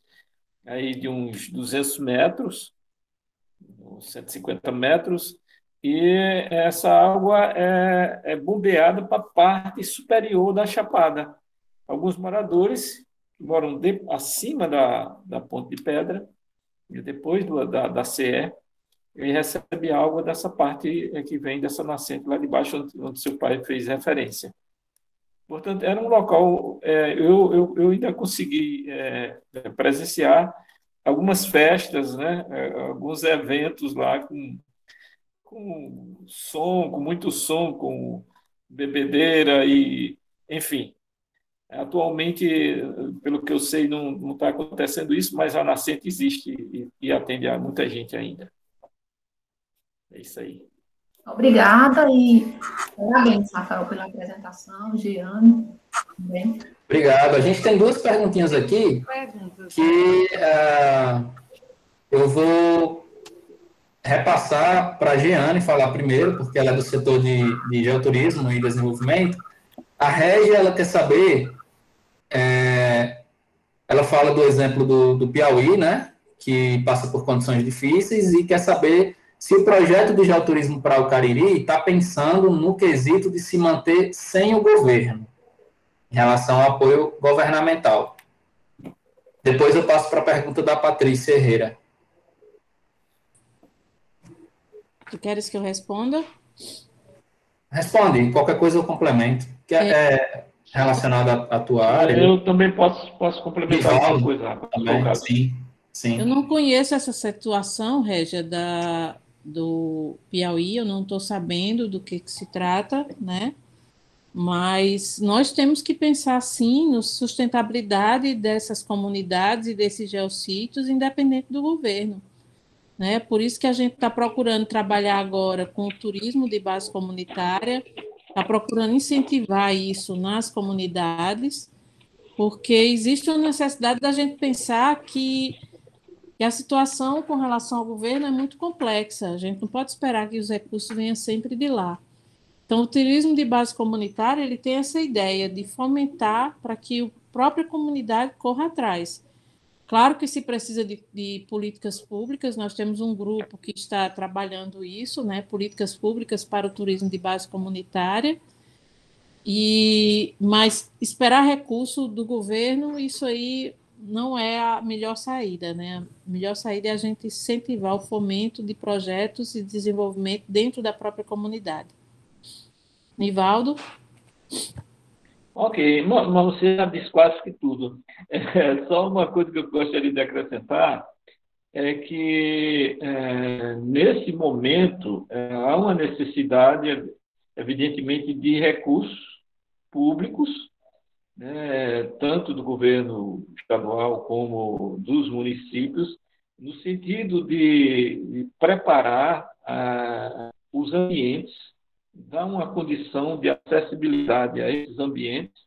aí de uns 200 metros, 150 metros, e essa água é bombeada para a parte superior da chapada. Alguns moradores que moram acima da ponte de pedra, e depois da CE, ele recebe água dessa parte que vem dessa nascente lá de baixo, onde seu pai fez referência. Portanto, era um local, eu ainda consegui presenciar algumas festas, né, alguns eventos lá com som, com muito som, com bebedeira e, enfim. Atualmente, pelo que eu sei, não está acontecendo isso, mas a nascente existe e atende a muita gente ainda. É isso aí. Obrigada e parabéns, Rafael, pela apresentação, Giane também. Obrigado. A gente tem duas perguntinhas aqui que eu vou repassar para a Giane falar primeiro, porque ela é do setor de geoturismo e desenvolvimento. A Régia, ela quer saber, ela fala do exemplo do Piauí, né, que passa por condições difíceis, e quer saber se o projeto de geoturismo para o Cariri está pensando no quesito de se manter sem o governo, em relação ao apoio governamental. Depois eu passo para a pergunta da Patrícia Herrera. Tu queres que eu responda? Responde, qualquer coisa eu complemento, que é relacionado à tua área. Eu também posso complementar alguma coisa. Também, sim. Eu não conheço essa situação, Régia, do Piauí, eu não estou sabendo do que se trata, né? Mas nós temos que pensar, sim, na sustentabilidade dessas comunidades e desses geossítios, independente do governo, né? Por isso que a gente está procurando trabalhar agora com o turismo de base comunitária, está procurando incentivar isso nas comunidades, porque existe uma necessidade da gente pensar que a situação com relação ao governo é muito complexa, a gente não pode esperar que os recursos venham sempre de lá. Então, o turismo de base comunitária, ele tem essa ideia de fomentar para que a própria comunidade corra atrás. Claro que se precisa de políticas públicas, nós temos um grupo que está trabalhando isso, né, políticas públicas para o turismo de base comunitária, mas esperar recurso do governo, isso aí não é a melhor saída, né? A melhor saída é a gente incentivar o fomento de projetos e desenvolvimento dentro da própria comunidade. Nivaldo? Ok, mas você já disse quase que tudo. Só uma coisa que eu gostaria de acrescentar é que, nesse momento, há uma necessidade, evidentemente, de recursos públicos, né, tanto do governo estadual como dos municípios, no sentido de preparar os ambientes, dar uma condição de acessibilidade a esses ambientes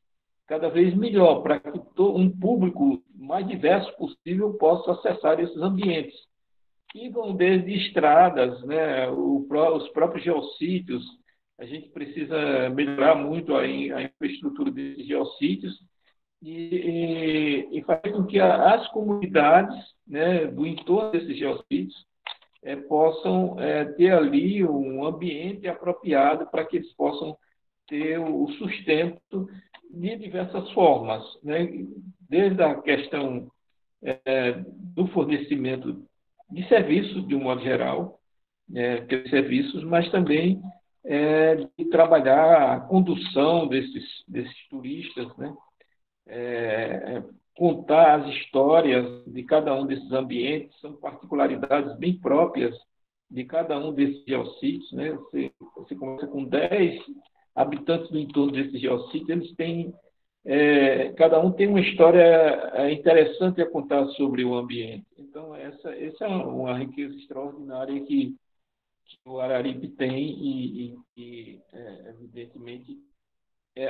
cada vez melhor, para que um público mais diverso possível possa acessar esses ambientes. E vão desde estradas, né, os próprios geossítios. A gente precisa melhorar muito a infraestrutura desses geossítios e fazer com que as comunidades, né, do entorno desses geossítios possam ter ali um ambiente apropriado para que eles possam ter o sustento de diversas formas, né? Desde a questão do fornecimento de serviços, de um modo geral, de serviços, mas também de trabalhar a condução desses turistas, né? Contar as histórias de cada um desses ambientes, são particularidades bem próprias de cada um desses geossítios, né? Você começa com 10 habitantes do entorno desses geossítios, eles têm, cada um tem uma história interessante a contar sobre o ambiente. Então, essa é uma riqueza extraordinária que o Araripe tem e evidentemente,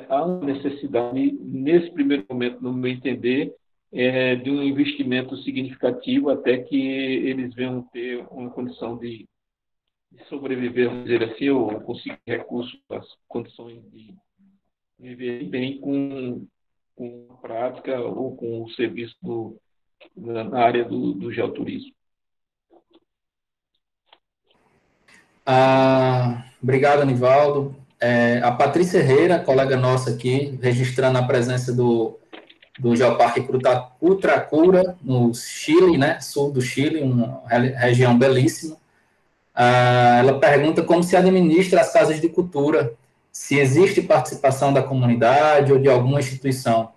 há uma necessidade, nesse primeiro momento, no meu entender, de um investimento significativo até que eles venham ter uma condição de sobreviver, vamos dizer assim, ou conseguir recursos, as condições viver bem com a prática ou com o serviço na área do geoturismo. Obrigado, Anivaldo. A Patrícia Herrera, colega nossa aqui, registrando a presença do Geoparque Utracura, no Chile, né, sul do Chile, uma região belíssima. Ela pergunta como se administra as casas de cultura, se existe participação da comunidade ou de alguma instituição.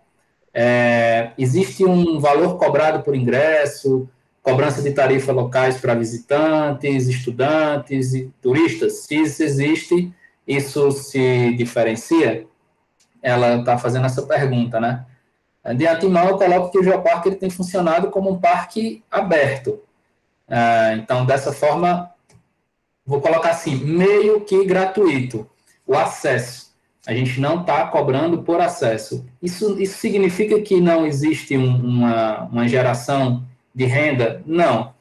Existe um valor cobrado por ingresso, cobrança de tarifa locais para visitantes, estudantes e turistas? Se isso existe, isso se diferencia? Ela está fazendo essa pergunta, né? De antemão, eu coloco que o Geoparque ele tem funcionado como um parque aberto. Então, dessa forma, vou colocar assim, meio que gratuito, o acesso. A gente não está cobrando por acesso. Isso significa que não existe uma geração de renda? Não,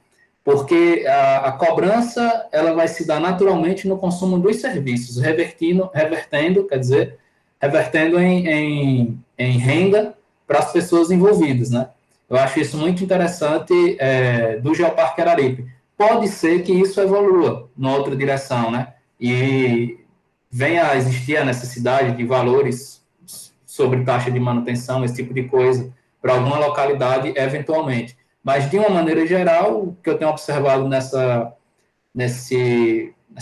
porque a cobrança ela vai se dar naturalmente no consumo dos serviços, revertendo em renda para as pessoas envolvidas, né? Eu acho isso muito interessante do Geoparque Araripe. Pode ser que isso evolua numa outra direção, né? E venha a existir a necessidade de valores sobre taxa de manutenção, esse tipo de coisa, para alguma localidade, eventualmente. Mas, de uma maneira geral, o que eu tenho observado nessa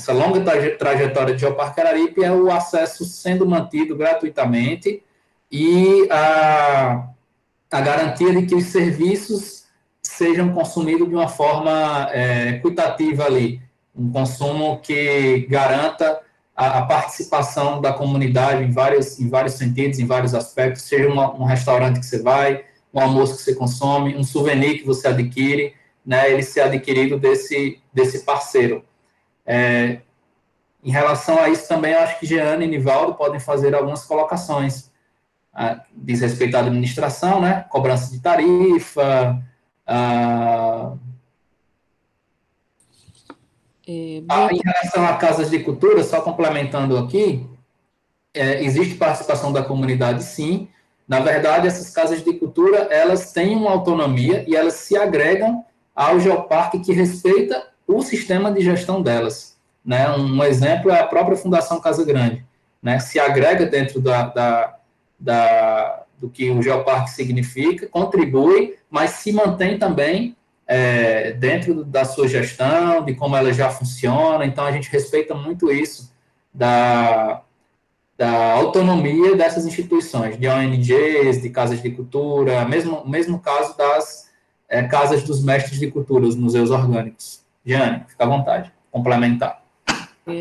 longa trajetória de Geoparque Araripe é o acesso sendo mantido gratuitamente e a garantia de que os serviços sejam consumidos de uma forma equitativa ali, um consumo que garanta a participação da comunidade em vários sentidos, em vários aspectos, seja um restaurante que você vai, um almoço que você consome, um souvenir que você adquire, né, ele ser adquirido desse parceiro. Em relação a isso também, eu acho que Jeane e Nivaldo podem fazer algumas colocações. Diz respeito à administração, né, cobrança de tarifa, em relação a casas de cultura, só complementando aqui, existe participação da comunidade, sim. Na verdade, essas casas de cultura, elas têm uma autonomia e elas se agregam ao Geoparque que respeita o sistema de gestão delas, né? Um exemplo é a própria Fundação Casa Grande, né? Se agrega dentro do que o Geoparque significa, contribui, mas se mantém também dentro da sua gestão, de como ela já funciona. Então, a gente respeita muito isso da autonomia dessas instituições, de ONGs, de casas de cultura, mesmo caso das casas dos mestres de cultura, os museus orgânicos. Jeane, fica à vontade, complementar.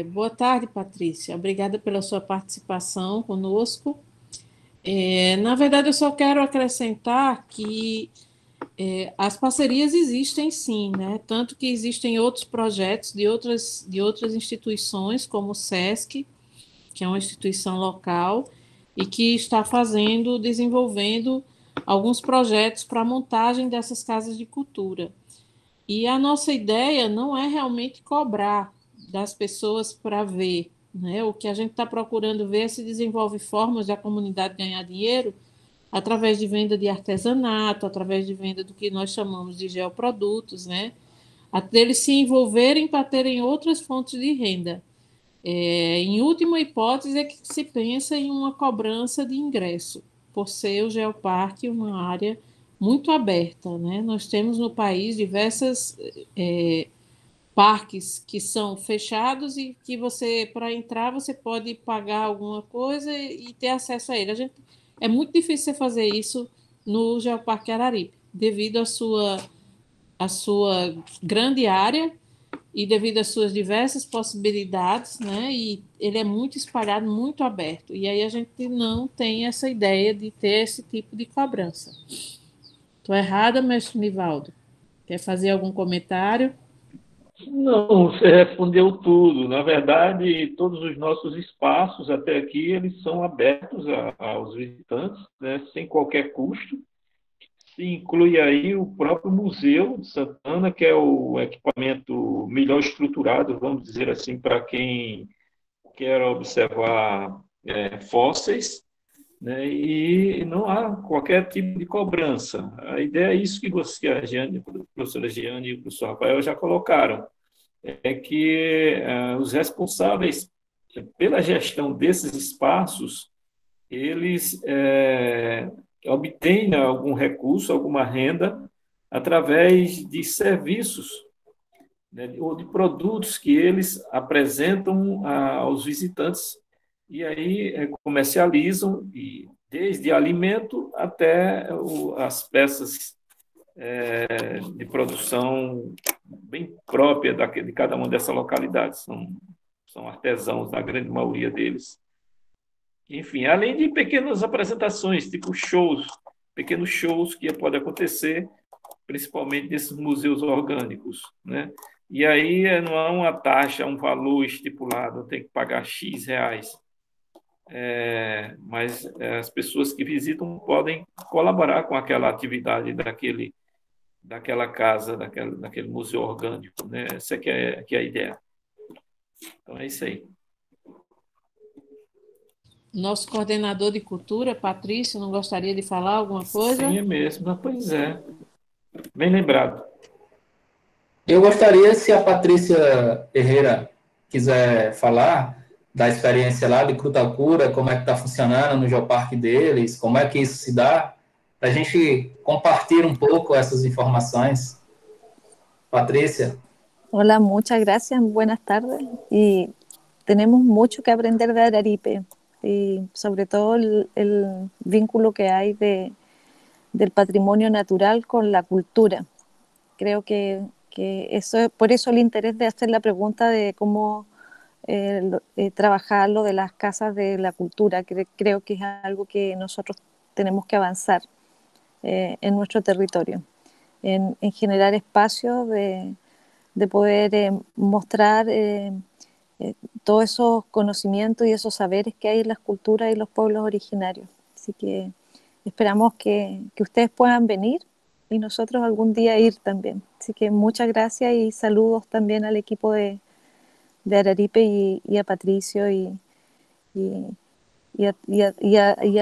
Boa tarde, Patrícia. Obrigada pela sua participação conosco. Na verdade, eu só quero acrescentar que as parcerias existem sim, né? Tanto que existem outros projetos de outras instituições, como o SESC, que é uma instituição local, e que está desenvolvendo alguns projetos para a montagem dessas casas de cultura. E a nossa ideia não é realmente cobrar das pessoas para ver, né? O que a gente está procurando ver é se desenvolve formas da comunidade ganhar dinheiro através de venda de artesanato, através de venda do que nós chamamos de geoprodutos, né? Até eles se envolverem para terem outras fontes de renda. Em última hipótese, é que se pensa em uma cobrança de ingresso, por ser o Geoparque uma área muito aberta, né? Nós temos no país diversas parques que são fechados e que para entrar, você pode pagar alguma coisa e ter acesso a ele. É muito difícil você fazer isso no Geoparque Araripe, devido à sua grande área e devido às suas diversas possibilidades, né? E ele é muito espalhado, muito aberto. E aí a gente não tem essa ideia de ter esse tipo de cobrança. Estou errada, mestre Nivaldo? Quer fazer algum comentário? Não, você respondeu tudo. Na verdade, todos os nossos espaços até aqui, eles são abertos aos visitantes, né, sem qualquer custo. Se inclui aí o próprio Museu de Santana, que é o equipamento melhor estruturado, vamos dizer assim, para quem quer observar fósseis. né? E não há qualquer tipo de cobrança. A ideia é isso que você, a professora Giane e o professor Rafael já colocaram, é que os responsáveis pela gestão desses espaços, eles obtêm algum recurso, alguma renda, através de serviços, né, ou de produtos que eles apresentam aos visitantes e aí comercializam, e desde alimento até as peças de produção bem própria de cada uma dessas localidades. São artesãos, na grande maioria deles. Enfim, além de pequenas apresentações, tipo shows, pequenos shows que podem acontecer, principalmente nesses museus orgânicos, né? E aí não há uma taxa, um valor estipulado, tem que pagar X reais. Mas as pessoas que visitam podem colaborar com aquela atividade daquela casa, daquele museu orgânico, né? Essa que é a ideia. Então é isso aí. Nosso coordenador de cultura, Patrício, não gostaria de falar alguma coisa? Sim, é mesmo. Pois é. Bem lembrado. Eu gostaria, se a Patrícia Herrera quiser falar da experiência lá de Crutacura, como é que está funcionando no geoparque deles, como é que isso se dá, para a gente compartilhar um pouco essas informações. Patrícia. Hola, muchas gracias, buenas tardes. Y tenemos mucho que aprender de Araripe, y sobre todo el vínculo que hay del patrimonio natural con la cultura. Creo que eso, por eso el interés de hacer la pregunta de cómo trabajar lo de las casas de la cultura. Creo que es algo que nosotros tenemos que avanzar en nuestro territorio, en generar espacios de poder mostrar todos esos conocimientos y esos saberes que hay en las culturas y los pueblos originarios. Así que esperamos que ustedes puedan venir y nosotros algún día ir también. Así que muchas gracias y saludos también al equipo de Araripe y a Patricio y a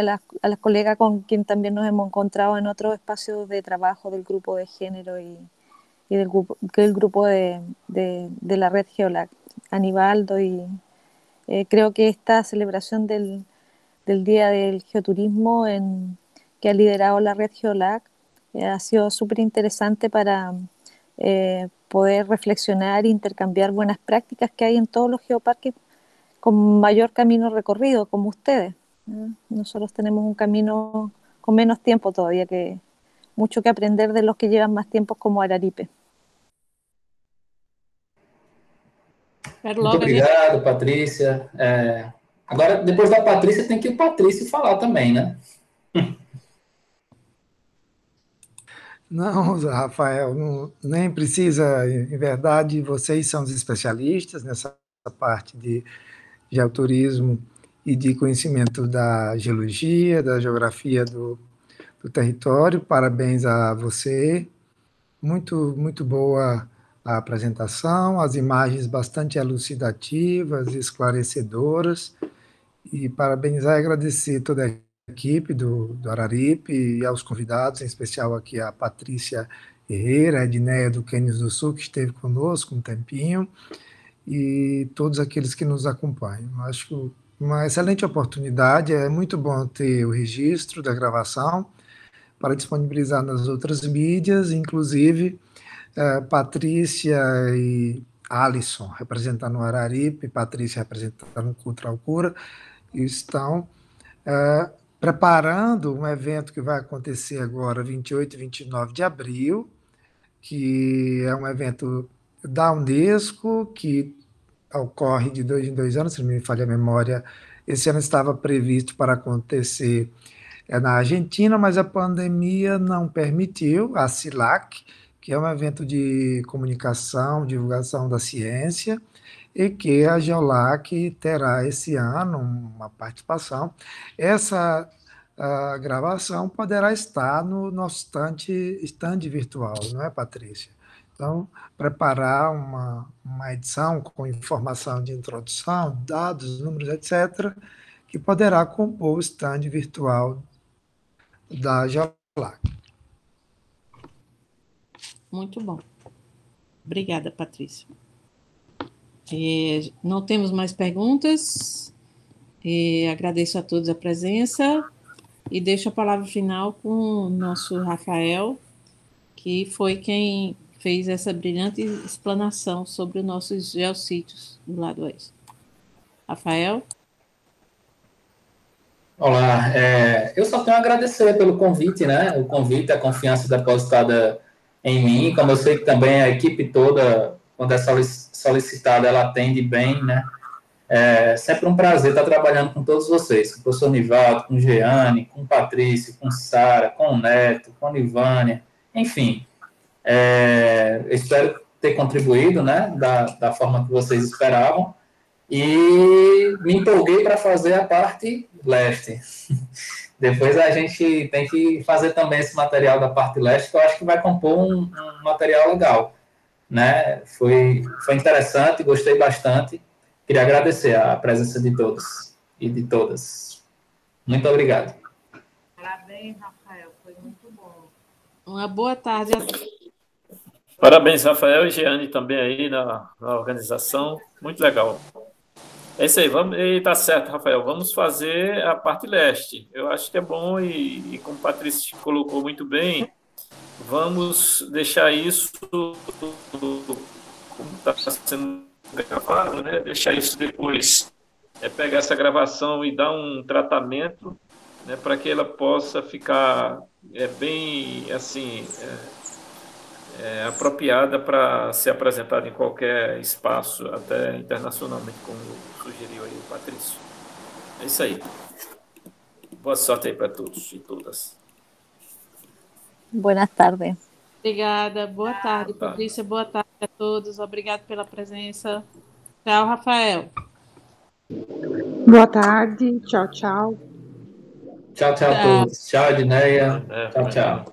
las colegas con quien también nos hemos encontrado en otros espacios de trabajo del grupo de género y del grupo de la red Geolac, Anibaldo, y creo que esta celebración del Día del Geoturismo que ha liderado la red Geolac ha sido súper interesante para poder reflexionar e intercambiar buenas prácticas que hay en todos los geoparques con mayor camino recorrido, como ustedes. Nosotros tenemos un camino con menos tiempo todavía, mucho que aprender de los que llevan más tiempo como Araripe. Muito obrigado, Patrícia. Agora, depois da Patrícia, tem que o Patrício falar também, né? Não, Rafael, nem precisa. Em verdade, vocês são os especialistas nessa parte de geoturismo e de conhecimento da geologia, da geografia do território. Parabéns a você. Muito, muito boa a apresentação, as imagens bastante elucidativas, esclarecedoras, e parabenizar e agradecer toda a equipe do Araripe e aos convidados, em especial aqui a Patrícia Herrera, a Edneia do Cânions do Sul, que esteve conosco um tempinho, e todos aqueles que nos acompanham. Acho uma excelente oportunidade, é muito bom ter o registro da gravação para disponibilizar nas outras mídias, inclusive Patrícia e Alisson, representando o Araripe, Patrícia representando o Cultural Cura, estão preparando um evento que vai acontecer agora, 28 e 29 de abril, que é um evento da Unesco, que ocorre de 2 em 2 anos, se não me falha a memória. Esse ano estava previsto para acontecer na Argentina, mas a pandemia não permitiu, a CILAC, que é um evento de comunicação, divulgação da ciência, e que a Geolac terá esse ano uma participação. Essa gravação poderá estar no nosso stand virtual, não é, Patrícia? Então, preparar uma edição com informação de introdução, dados, números, etc., e poderá compor o stand virtual da Geolac. Muito bom. Obrigada, Patrícia. Não temos mais perguntas. Agradeço a todos a presença e deixo a palavra final com o nosso Rafael, que foi quem fez essa brilhante explanação sobre os nossos geossítios do lado oeste. Rafael? Olá, eu só tenho a agradecer pelo convite, né? O convite, a confiança depositada em mim, como eu sei que também a equipe toda, quando é solicitada, ela atende bem, né? É sempre um prazer estar trabalhando com todos vocês, com o professor Nivaldo, com o Jeane, com o Patrício, com Sara, com o Neto, com a Nivânia, enfim. Espero ter contribuído, né, da forma que vocês esperavam, e me empolguei para fazer a parte leste. Depois a gente tem que fazer também esse material da parte leste, que eu acho que vai compor um material legal, né? Foi interessante, gostei bastante. Queria agradecer a presença de todos e de todas. Muito obrigado. Parabéns, Rafael, foi muito bom. Uma boa tarde a todos. Parabéns, Rafael e Jeane também aí na organização. Muito legal. É isso aí, vamos, e tá certo, Rafael, vamos fazer a parte leste. Eu acho que é bom e como o Patrícia colocou muito bem, vamos deixar isso como está sendo gravado, né? Deixar isso depois, pegar essa gravação e dar um tratamento, né, para que ela possa ficar bem assim apropriada para ser apresentada em qualquer espaço, até internacionalmente, como sugeriu aí o Patrício. É isso aí. Boa sorte aí para todos e todas. Buenas tardes. Obrigada. Boa tarde, Patrícia. Boa tarde a todos. Obrigado pela presença. Tchau, Rafael. Boa tarde. Tchau, tchau. Tchau, tchau a todos. Tchau, Edneia. Tchau, tchau.